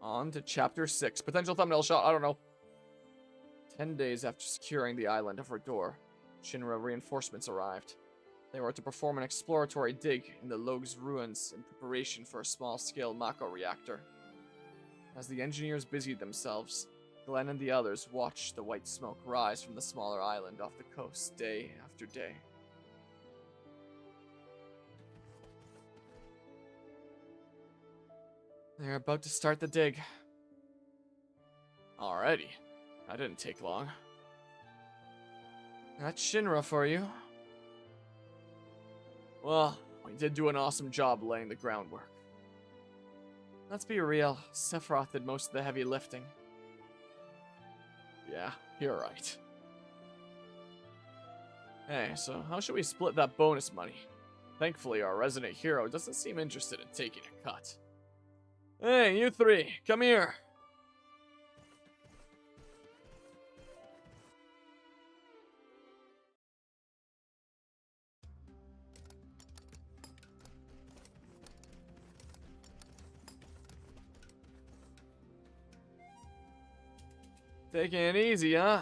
On to Chapter 6. Potential thumbnail shot, I don't know. 10 days after securing the island of Rador, Shinra reinforcements arrived. They were to perform an exploratory dig in the Logue's ruins in preparation for a small-scale Mako reactor. As the engineers busied themselves, Glenn and the others watched the white smoke rise from the smaller island off the coast day after day. They're about to start the dig. Alrighty. That didn't take long. That's Shinra for you. Well, we did do an awesome job laying the groundwork. Let's be real, Sephiroth did most of the heavy lifting. Yeah, you're right. Hey, so how should we split that bonus money? Thankfully, our resident hero doesn't seem interested in taking a cut. Hey, you three, come here. Taking it easy, huh?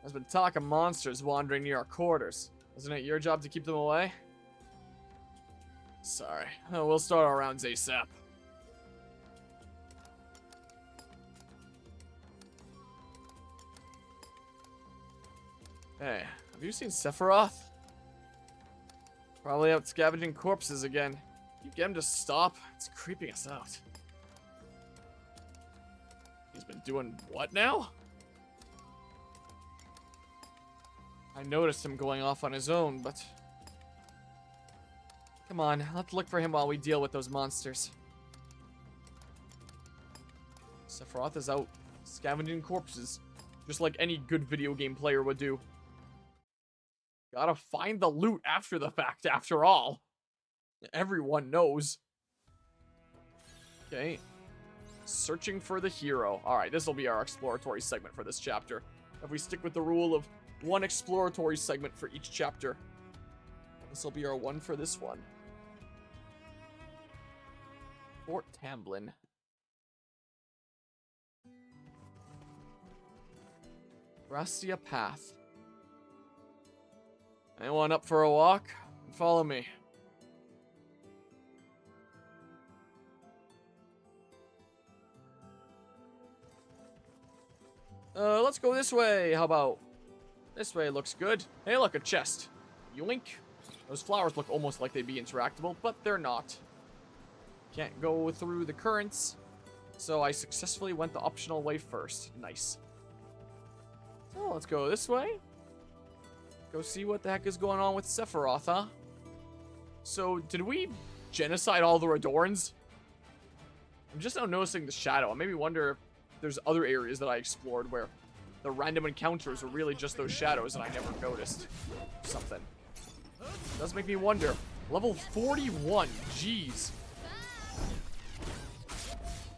There's been talk of monsters wandering near our quarters. Isn't it your job to keep them away? Sorry. Oh, we'll start our rounds ASAP. Hey, have you seen Sephiroth? Probably out scavenging corpses again. You get him to stop? It's creeping us out. He's been doing what now? I noticed him going off on his own, but... Come on, let's look for him while we deal with those monsters. Sephiroth is out scavenging corpses, just like any good video game player would do. Gotta find the loot after the fact, after all. Everyone knows. Okay. Searching for the hero. Alright, this will be our exploratory segment for this chapter. If we stick with the rule of one exploratory segment for each chapter, this will be our one for this one. Fort Tamblin. Brastia Path. Anyone up for a walk? Follow me. Let's go this way. How about? This way looks good. Hey, look, a chest. Yoink. Those flowers look almost like they'd be interactable, but they're not. Can't go through the currents, so I successfully went the optional way first. Nice. So let's go this way. Go see what the heck is going on with Sephiroth, huh? So, did we genocide all the Radorans? I'm just now noticing the shadow. I maybe wonder if there's other areas that I explored where the random encounters were really just those shadows and I never noticed something. It does make me wonder. Level 41, jeez.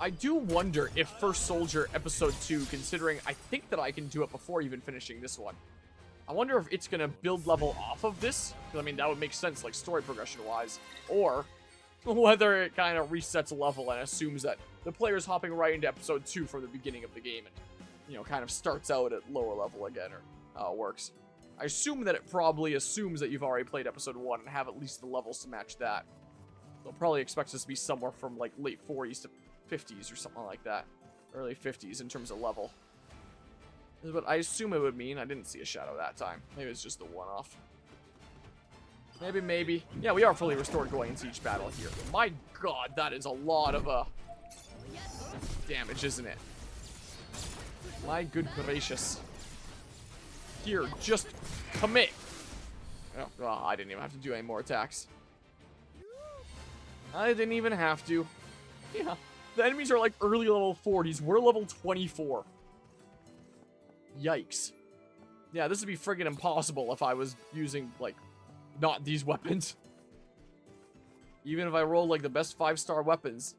I do wonder if First Soldier Episode 2, considering I think that I can do it before even finishing this one. I wonder if it's going to build level off of this. Because, I mean, that would make sense, like, story progression-wise. Or whether it kind of resets level and assumes that the player's hopping right into Episode 2 from the beginning of the game and, you know, kind of starts out at lower level again, or how it works. I assume that it probably assumes that you've already played Episode 1 and have at least the levels to match that. They'll probably expect us to be somewhere from, like, late 40s to 50s or something like that. Early 50s in terms of level. But I assume it would mean. I didn't see a shadow that time. Maybe it's just the one-off. Maybe. Yeah, we are fully restored going into each battle here. My god, that is a lot of damage, isn't it? My good gracious. Here, just commit. Oh, I didn't even have to do any more attacks. I didn't even have to. Yeah, the enemies are like early level 40s. We're level 24. Yikes. Yeah, this would be friggin' impossible if I was using, like, not these weapons. Even if I rolled, like, the best 5-star weapons.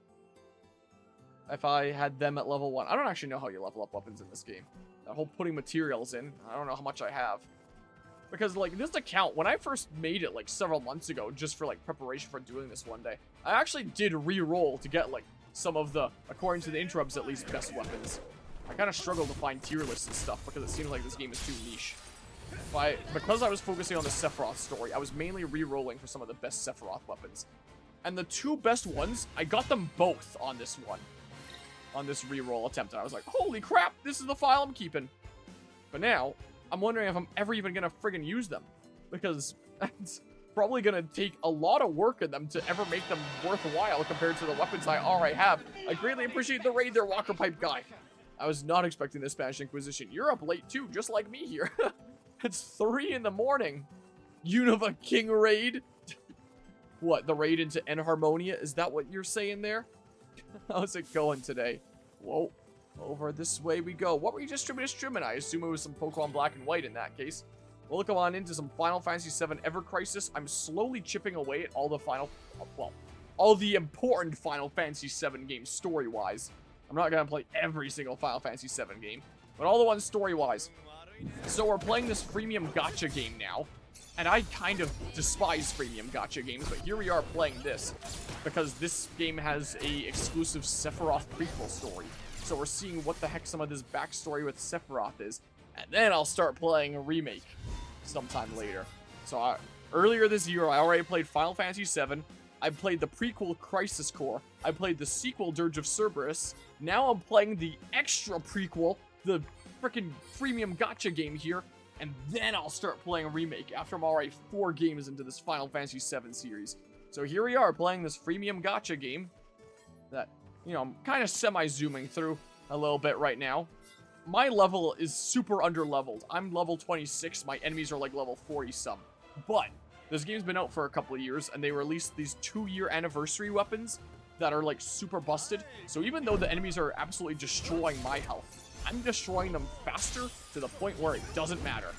If I had them at level 1. I don't actually know how you level up weapons in this game. That whole putting materials in, I don't know how much I have. Because, like, this account, when I first made it, like, several months ago, just for, like, preparation for doing this one day, I actually did re-roll to get, like, some of the, according to the interrupts at least, best weapons. I kind of struggle to find tier lists and stuff because it seems like this game is too niche. Because I was focusing on the Sephiroth story, I was mainly re-rolling for some of the best Sephiroth weapons. And the 2 best ones, I got them both on this one. On this re-roll attempt. And I was like, holy crap, this is the file I'm keeping. But now, I'm wondering if I'm ever even going to friggin' use them. Because it's probably going to take a lot of work in them to ever make them worthwhile compared to the weapons I already have. I greatly appreciate the raid there, Walker Pipe guy. I was not expecting the Spanish Inquisition. You're up late too, just like me here. It's 3 in the morning. Unova King raid. What, the raid into Enharmonia? Is that what you're saying there? How's it going today? Whoa. Over this way we go. What were you just streaming? I assume it was some Pokemon Black and White in that case. We'll come on into some Final Fantasy VII Ever Crisis. I'm slowly chipping away at all the all the important Final Fantasy VII games story-wise. I'm not going to play every single Final Fantasy VII game, but all the ones story-wise. So we're playing this freemium gacha game now. And I kind of despise freemium gacha games, but here we are playing this. Because this game has a exclusive Sephiroth prequel story. So we're seeing what the heck some of this backstory with Sephiroth is. And then I'll start playing a remake sometime later. So earlier this year, I already played Final Fantasy VII. I played the prequel Crisis Core. I played the sequel Dirge of Cerberus. Now I'm playing the extra prequel, the freaking freemium gacha game here. And then I'll start playing a remake after I'm already 4 games into this Final Fantasy VII series. So here we are playing this freemium gacha game that, you know, I'm kind of semi-zooming through a little bit right now. My level is super under-leveled. I'm level 26. My enemies are like level 40-some. But this game's been out for a couple of years, and they released these 2-year anniversary weapons that are like super busted. So even though the enemies are absolutely destroying my health, I'm destroying them faster to the point where it doesn't matter.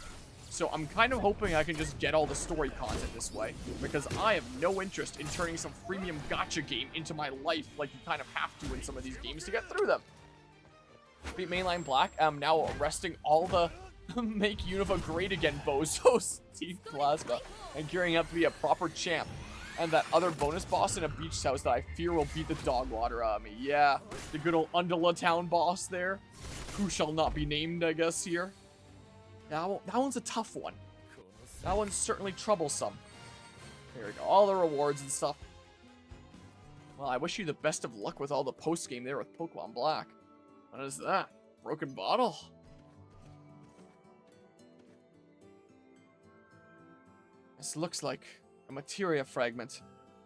So I'm kind of hoping I can just get all the story content this way, because I have no interest in turning some freemium gacha game into my life like you kind of have to in some of these games to get through them. Beat Mainline Black. I'm now arresting all the make Unova great again bozos, Team Plasma, and gearing up to be a proper champ. And that other bonus boss in a beach house that I fear will beat the dog water out of me. Yeah, the good old Undula Town boss there. Who shall not be named, I guess, here. That one's a tough one. That one's certainly troublesome. Here we go. All the rewards and stuff. Well, I wish you the best of luck with all the post-game there with Pokemon Black. What is that? Broken bottle? This looks like a materia fragment.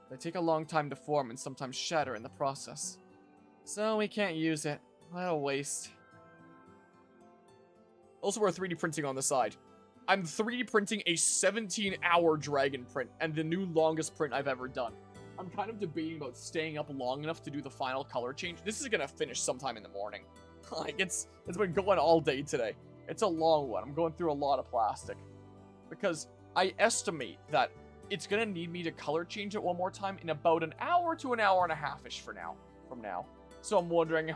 They take a long time to form and sometimes shatter in the process. So we can't use it. What a waste. Also, we're 3D printing on the side. I'm 3D printing a 17-hour dragon print, and the new longest print I've ever done. I'm kind of debating about staying up long enough to do the final color change. This is gonna finish sometime in the morning. Like, it's been going all day today. It's a long one. I'm going through a lot of plastic. Because I estimate that it's gonna need me to color change it one more time in about an hour to an hour and a half-ish from now. So I'm wondering,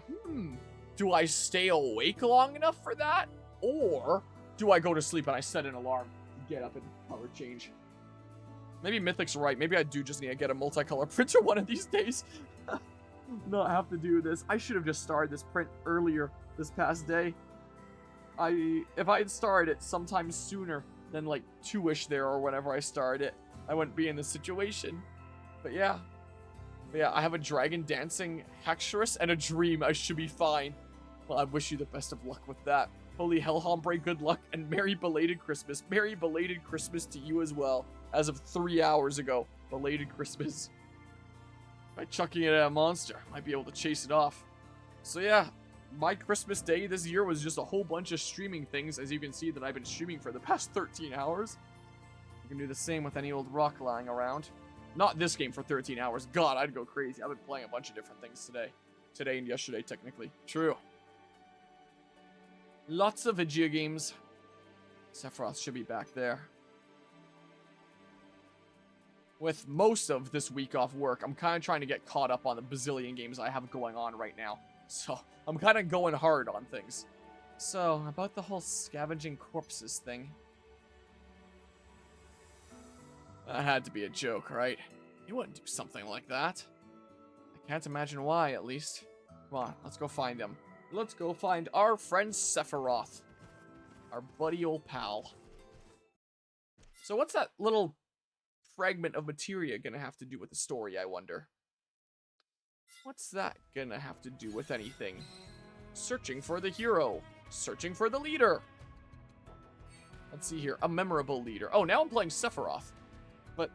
do I stay awake long enough for that? Or do I go to sleep and I set an alarm, get up and color change? Maybe Mythic's right. Maybe I do just need to get a multicolor printer one of these days. Not have to do this. I should have just started this print earlier this past day. If I had started it sometime sooner than like 2-ish there or whenever I started it, I wouldn't be in this situation. But yeah, I have a dragon dancing Haxorus and a dream. I should be fine. Well, I wish you the best of luck with that. Holy hell, Hombre, good luck, and Merry Belated Christmas. Merry Belated Christmas to you as well. As of 3 hours ago, Belated Christmas. By chucking it at a monster, might be able to chase it off. So yeah, my Christmas day this year was just a whole bunch of streaming things, as you can see that I've been streaming for the past 13 hours. You can do the same with any old rock lying around. Not this game for 13 hours. God, I'd go crazy. I've been playing a bunch of different things today. Today and yesterday, technically. True. Lots of video games. Sephiroth should be back there. With most of this week off work, I'm kind of trying to get caught up on the bazillion games I have going on right now. So, I'm kind of going hard on things. So, about the whole scavenging corpses thing. That had to be a joke, right? You wouldn't do something like that. I Can't imagine why, at least. Come on, let's go find him. Let's go find our friend Sephiroth. Our buddy old pal. So what's that little fragment of materia gonna have to do with the story, I wonder? What's that gonna have to do with anything? Searching for the hero. Searching for the leader. Let's see here. A memorable leader. Oh, now I'm playing Sephiroth. But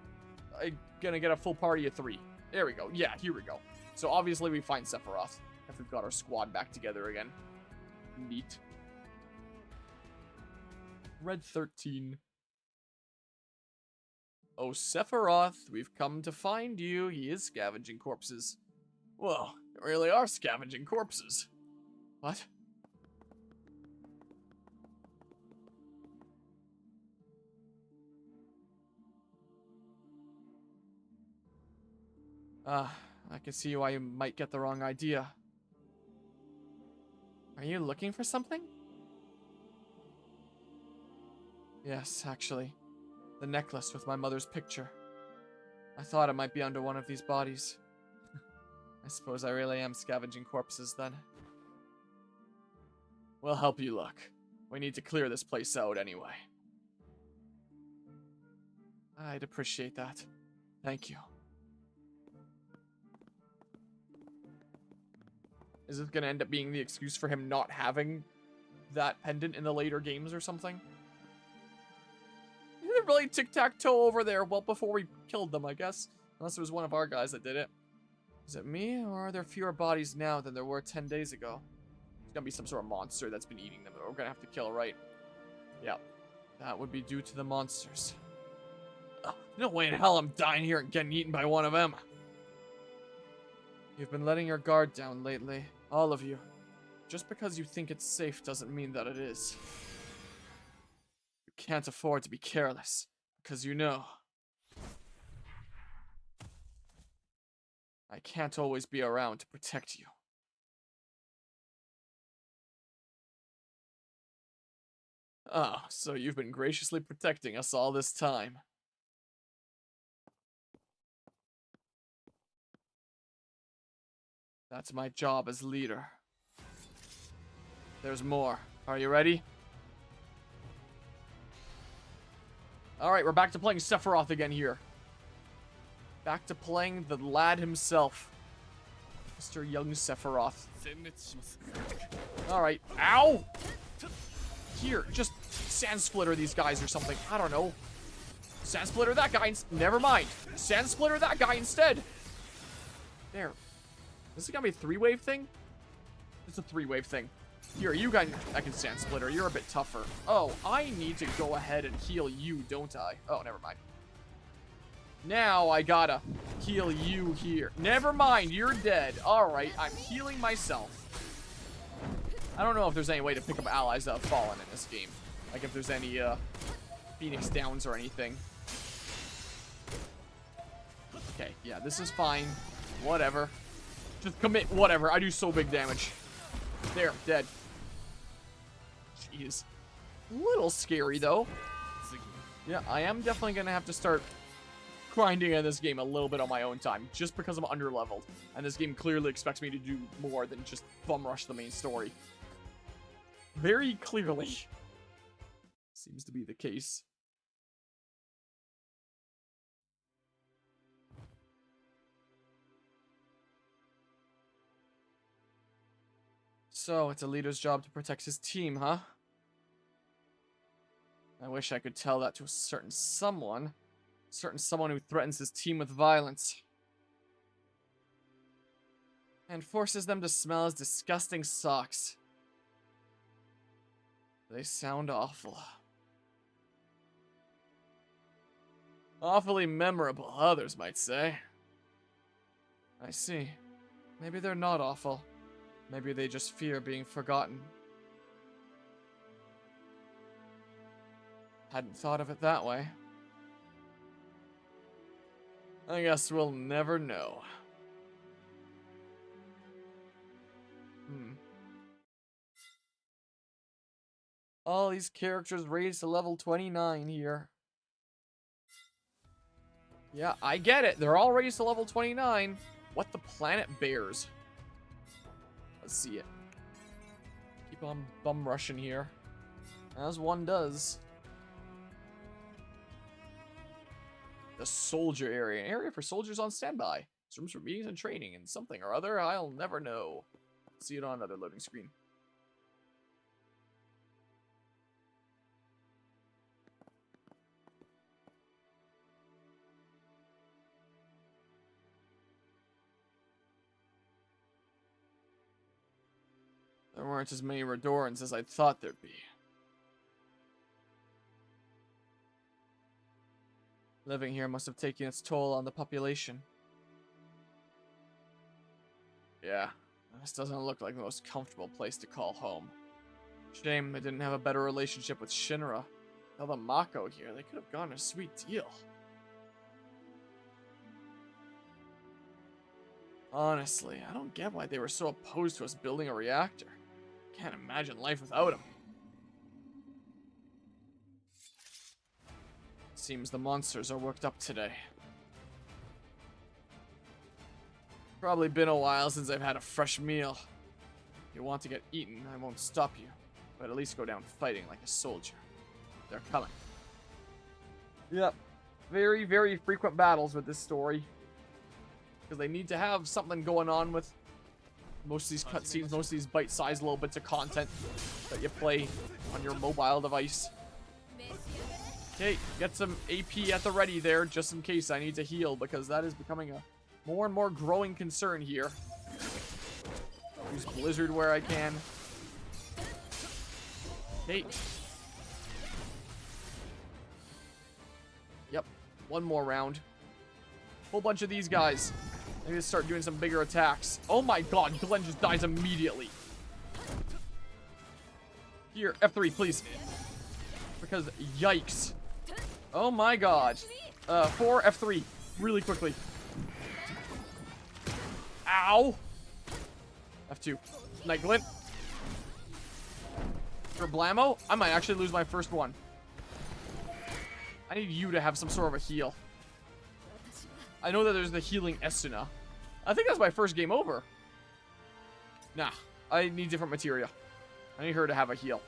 I'm gonna get a full party of 3. There we go. Yeah, here we go. So obviously we find Sephiroth. If we've got our squad back together again. Neat. Red 13. Oh, Sephiroth, we've come to find you. He is scavenging corpses. Whoa, there really are scavenging corpses. What? I can see why you might get the wrong idea. Are you looking for something? Yes, actually. The necklace with my mother's picture. I thought it might be under one of these bodies. I suppose I really am scavenging corpses then. We'll help you look. We need to clear this place out anyway. I'd appreciate that. Thank you. Is this going to end up being the excuse for him not having that pendant in the later games or something? They really tic-tac-toe over there well before we killed them, I guess. Unless it was one of our guys that did it. Is it me, or are there fewer bodies now than there were 10 days ago? It's gonna be some sort of monster that's been eating them that we're gonna have to kill, right? Yep. That would be due to the monsters. Oh, no way in hell I'm dying here and getting eaten by one of them. You've been letting your guard down lately. All of you. Just because you think it's safe doesn't mean that it is. You can't afford to be careless, because you know I can't always be around to protect you. Oh, so you've been graciously protecting us all this time. That's my job as leader. There's more. Are you ready? Alright, we're back to playing Sephiroth again here. Back to playing the lad himself. Mr. Young Sephiroth. Alright. Ow! Here, just sand splitter these guys or something. I don't know. Sand splitter that guy. Never mind. Sand splitter that guy instead. There. This is gonna be a 3-wave thing? It's a 3-wave thing. Here, you guys, I can sand splitter. You're a bit tougher. Oh, I need to go ahead and heal you, don't I? Oh, never mind. Now I gotta heal you here. Never mind, you're dead. Alright, I'm healing myself. I don't know if there's any way to pick up allies that have fallen in this game. Like if there's any Phoenix Downs or anything. Okay, yeah, this is fine. Whatever. Just commit, whatever. I do so big damage. There, dead. Jeez. A little scary, though. Yeah, I am definitely going to have to start grinding in this game a little bit on my own time, just because I'm under-leveled. And this game clearly expects me to do more than just bum rush the main story. Very clearly. Seems to be the case. So, it's a leader's job to protect his team, huh? I wish I could tell that to a certain someone. Certain someone who threatens his team with violence. And forces them to smell his disgusting socks. They sound awful. Awfully memorable, others might say. I see. Maybe they're not awful. Maybe they just fear being forgotten. Hadn't thought of it that way. I guess we'll never know. All these characters raised to level 29 here. Yeah, I get it. They're all raised to level 29. What the planet bears? Let's see it. Keep on bum rushing here. As one does. The soldier area. An area for soldiers on standby. It's rooms for meetings and training and something or other I'll never know. See it on another loading screen. There weren't as many Redorans as I thought there'd be. Living here must have taken its toll on the population. Yeah, this doesn't look like the most comfortable place to call home. Shame they didn't have a better relationship with Shinra. Tell the Mako here, they could have gotten a sweet deal. Honestly, I don't get why they were so opposed to us building a reactor. Can't imagine life without him. Seems the monsters are worked up today. Probably been a while since I've had a fresh meal. If you want to get eaten, I won't stop you. But at least go down fighting like a soldier. They're coming. Yep. Very, very frequent battles with this story. Because they need to have something going on with most of these cutscenes, most of these bite-sized little bits of content that you play on your mobile device. Okay, get some AP at the ready there, just in case I need to heal, because that is becoming a more and more growing concern here. Use Blizzard where I can. Okay. Yep, one more round. Whole bunch of these guys. I need to start doing some bigger attacks. Oh my god, Glenn just dies immediately. Here, F3, please. Because, yikes. Oh my god. 4, F3. Really quickly. Ow. F2. Night Glint. For Blammo, I might actually lose my first one. I need you to have some sort of a heal. I know that there's the healing Esuna. I think that's my first game over. Nah, I need different materia. I need her to have a heal.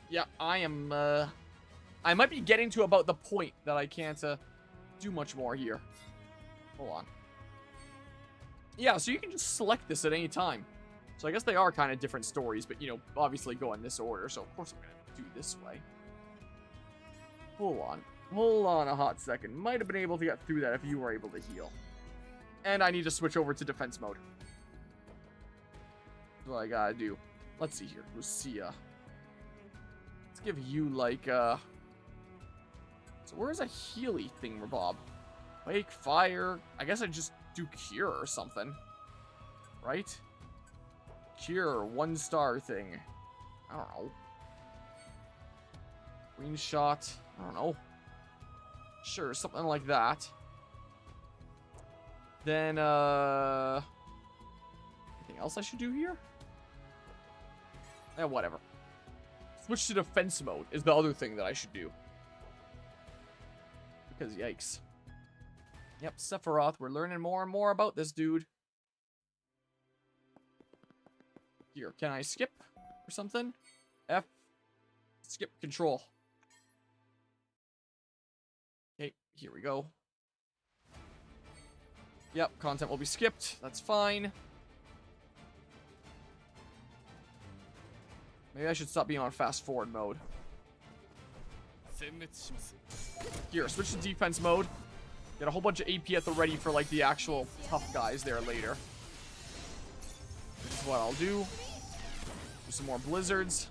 Yeah, I am, I might be getting to about the point that I can't, do much more here. Hold on. Yeah, so you can just select this at any time. So I guess they are kind of different stories, but, you know, obviously go in this order, so of course I'm going to do this way. Hold on. Hold on a hot second. Might have been able to get through that if you were able to heal. And I need to switch over to defense mode. That's what I gotta do. Let's see here. Lucia. Let's give you, like, So where's a Healy thing, Bob? Wake, fire. I guess I just do cure or something. Right? Cure, 1-star thing. I don't know. Green shot. I don't know. Sure, something like that. Then, anything else I should do here? Eh, whatever. Switch to defense mode is the other thing that I should do. Because, yikes. Yep, Sephiroth, we're learning more and more about this dude. Here, can I skip or something? F. Skip control. Okay, here we go. Yep, content will be skipped. That's fine. Maybe I should stop being on fast forward mode. Here, switch to defense mode. Get a whole bunch of AP at the ready for, like, the actual tough guys there later. This is what I'll do. Do some more blizzards.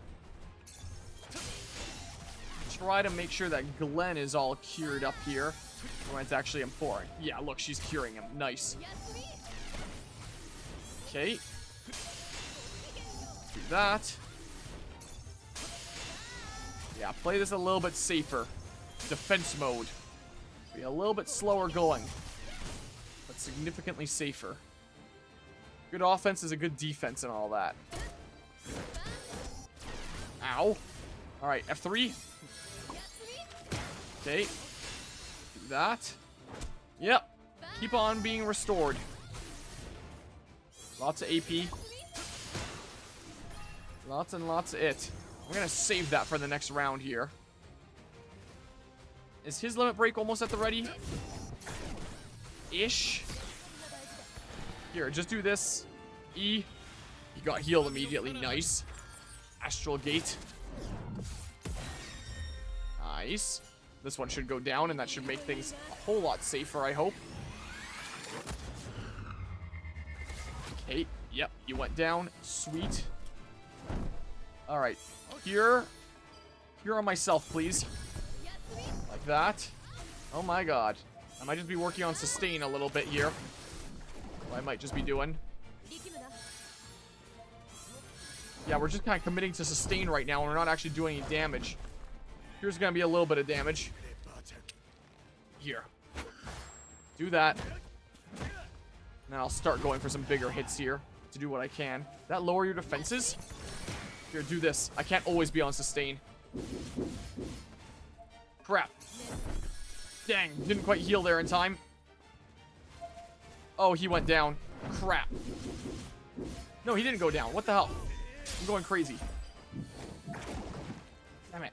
Try to make sure that Glenn is all cured up here when it's actually important. Yeah, look, she's curing him. Nice. Okay. Do that. Yeah, play this a little bit safer. Defense mode. Be a little bit slower going, but significantly safer. Good offense is a good defense and all that. Ow. Alright, F3. Okay. Do that. Yep. Keep on being restored. Lots of AP. Lots and lots of it. We're gonna save that for the next round here. Is his limit break almost at the ready? Ish. Here, just do this. E. He got healed immediately. Nice. Astral Gate. Nice. This one should go down, and that should make things a whole lot safer, I hope. Okay. Yep, you went down. Sweet. Alright. Here on myself, please. Like that. Oh my god. I might just be working on sustain a little bit here. What I might just be doing. Yeah, we're just kind of committing to sustain right now, and we're not actually doing any damage. Here's gonna be a little bit of damage. Here. Do that. Now I'll start going for some bigger hits here to do what I can. That lower your defenses? Here, do this. I can't always be on sustain. Crap. Dang, didn't quite heal there in time. Oh, he went down. Crap. No, he didn't go down. What the hell? I'm going crazy. Damn it.